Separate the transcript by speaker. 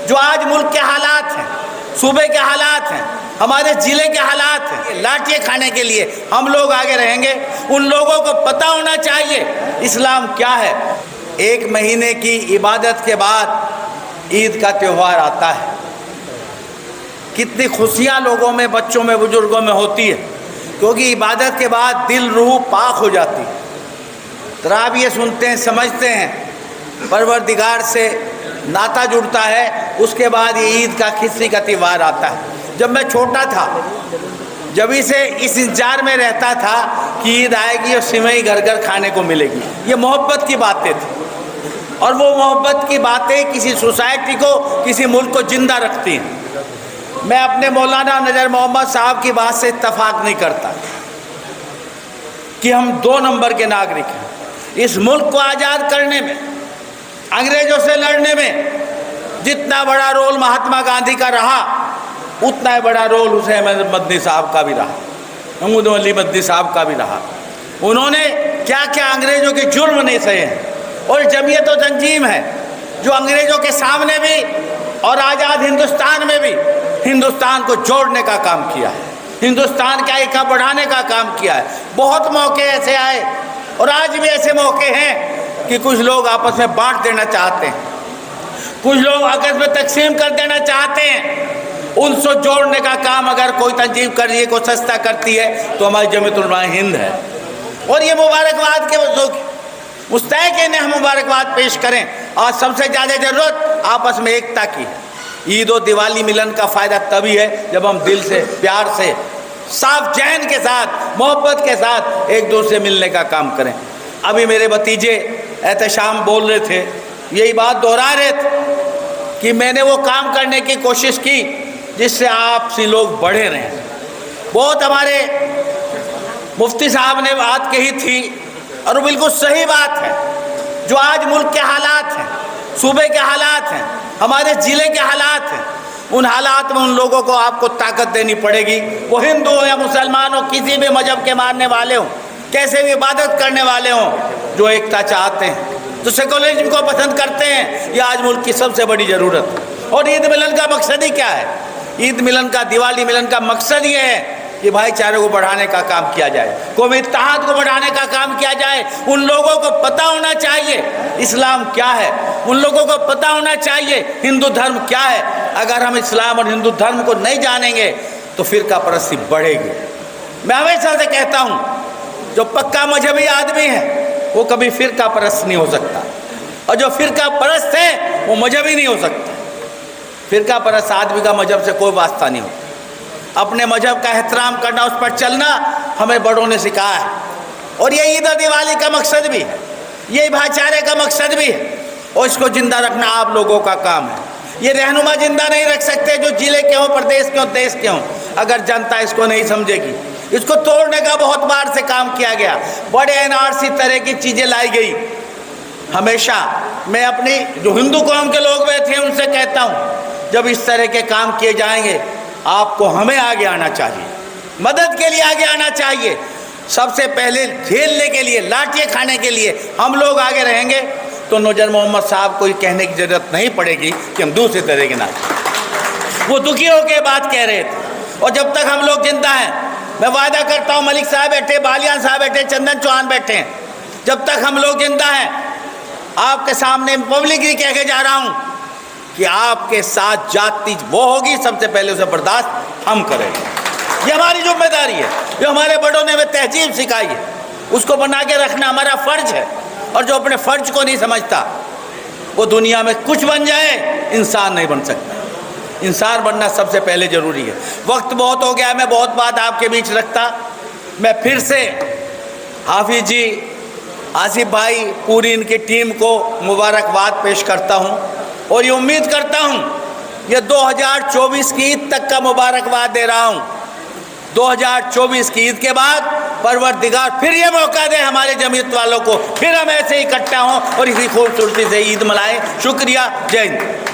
Speaker 1: जो आज मुल्क के हालात हैं, सूबे के हालात हैं, हमारे ज़िले के हालात हैं, लाठियाँ खाने के लिए हम लोग आगे रहेंगे। उन लोगों को पता होना चाहिए इस्लाम क्या है। 1 महीने की इबादत के बाद ईद का त्यौहार आता है। कितनी खुशियाँ लोगों में, बच्चों में, बुजुर्गों में होती है, क्योंकि इबादत के बाद दिल रूह पाक हो जाती है। तरावीह सुनते हैं, समझते हैं, परवरदिगार से नाता जुड़ता है। उसके बाद ये ईद का खिस्सी का त्यौहार आता है। जब मैं छोटा था, जभी से इस इंतजार में रहता था कि ईद आएगी और सिवई घर घर खाने को मिलेगी। ये मोहब्बत की बातें थी, और वो मोहब्बत की बातें किसी सोसाइटी को, किसी मुल्क को जिंदा रखती हैं। मैं अपने मौलाना नजर मोहम्मद साहब की बात से इत्तफाक नहीं करता कि हम 2 नंबर के नागरिक हैं। इस मुल्क को आज़ाद करने में, अंग्रेज़ों से लड़ने में जितना बड़ा रोल महात्मा गांधी का रहा, उतना ही बड़ा रोल हुसैन मदनी साहब का भी रहा, महमूद अली मदनी साहब का भी रहा। उन्होंने क्या क्या अंग्रेज़ों के जुर्म नहीं सहे हैं। और जमीयत और तंजीम है जो अंग्रेज़ों के सामने भी और आज़ाद हिंदुस्तान में भी हिंदुस्तान को जोड़ने का काम किया है, हिंदुस्तान का एकता बढ़ाने का काम किया है। बहुत मौके ऐसे आए और आज भी ऐसे मौके हैं कि कुछ लोग आपस में बांट देना चाहते हैं, कुछ लोग आपस में तकसीम कर देना चाहते हैं। उनसे जोड़ने का काम अगर कोई तंजीम कर रही है, कोई सस्ता करती है, तो हमारी जमीयत उलमा हिंद है। और ये मुबारकबाद के मुस्तैक इन्हें हम मुबारकबाद पेश करें। और सबसे ज़्यादा ज़रूरत आपस में एकता की। ईद और दिवाली मिलन का फ़ायदा तभी है जब हम दिल से, प्यार से, साफ जहन के साथ, मोहब्बत के साथ एक दूसरे से मिलने का काम करें। अभी मेरे भतीजे एहतशाम बोल रहे थे, यही बात दोहरा रहे थे कि मैंने वो काम करने की कोशिश की जिससे आपसी लोग बढ़े रहें। बहुत हमारे मुफ्ती साहब ने बात कही थी और वो बिल्कुल सही बात है। जो आज मुल्क के हालात हैं, सूबे के हालात हैं, हमारे ज़िले के हालात हैं, उन हालात में उन लोगों को आपको ताकत देनी पड़ेगी। वो हिंदू हो या मुसलमान हो, किसी भी मजहब के मानने वाले हों, कैसे भी इबादत करने वाले हों, जो एकता चाहते हैं, जो सेकुलरिज्म को पसंद करते हैं, ये आज मुल्क की सबसे बड़ी ज़रूरत है। और ईद मिलन का मकसद ही क्या है? ईद मिलन का, दिवाली मिलन का मकसद ये है कि भाईचारे को बढ़ाने का काम किया जाए, कौमी इत्तेहाद को बढ़ाने का काम किया जाए। उन लोगों को पता होना चाहिए इस्लाम क्या है, उन लोगों को पता होना चाहिए हिंदू धर्म क्या है। अगर हम इस्लाम और हिंदू धर्म को नहीं जानेंगे तो फिरका परस्ती बढ़ेगी। मैं हमेशा से कहता हूँ, जो पक्का मजहबी आदमी है वो कभी फिरका परस्त नहीं हो सकता, और जो फिरका परस्त है वो मजहबी नहीं हो सकता। फिरका परस्त आदमी का मजहब से कोई वास्ता नहीं होता। अपने मजहब का एहतराम करना, उस पर चलना हमें बड़ों ने सिखाया है। और ये ईद और दिवाली का मकसद भी है, ये भाईचारे का मकसद भी है, और इसको जिंदा रखना आप लोगों का काम है। ये रहनुमा जिंदा नहीं रख सकते जो जिले के हों, प्रदेश के हों, देश के हों, अगर जनता इसको नहीं समझेगी। इसको तोड़ने का बहुत बार से काम किया गया, बड़े एनआरसी तरह की चीज़ें लाई गई। हमेशा मैं अपनी जो हिंदू कौम के लोग बैठे हैं उनसे कहता हूँ, जब इस तरह के काम किए जाएंगे आपको हमें आगे आना चाहिए, मदद के लिए आगे आना चाहिए। सबसे पहले झेलने के लिए, लाठियाँ खाने के लिए हम लोग आगे रहेंगे तो नजर मोहम्मद साहब को कहने की ज़रूरत नहीं पड़ेगी कि हम दूसरे तरह के ना। वो दुखी होकर बात कह रहे थे। और जब तक हम लोग जिंदा हैं, मैं वादा करता हूँ, मलिक साहब बैठे, बालियान साहब बैठे, चंदन चौहान बैठे हैं, जब तक हम लोग जिंदा हैं, आपके सामने पब्लिकली कह के जा रहा हूँ कि आपके साथ जाति वो होगी, सबसे पहले उसे बर्दाश्त हम करेंगे। ये हमारी जिम्मेदारी है, जो हमारे बड़ों ने हमें तहजीब सिखाई है, उसको बना के रखना हमारा फ़र्ज है। और जो अपने फ़र्ज को नहीं समझता वो दुनिया में कुछ बन जाए, इंसान नहीं बन सकता। इंसान बनना सबसे पहले ज़रूरी है। वक्त बहुत हो गया, मैं बहुत बात आपके बीच रखता। मैं फिर से हाफिज़ जी, आसिफ भाई, पूरी इनकी टीम को मुबारकबाद पेश करता हूँ और ये उम्मीद करता हूँ ये 2024 की ईद तक का मुबारकबाद दे रहा हूँ। 2024 की ईद के बाद परवरदिगार फिर ये मौका दे हमारे जमीयत वालों को, फिर हम ऐसे इकट्ठा हों और इसी खूबसूरती से ईद मनाएं। शुक्रिया, जय हिंद।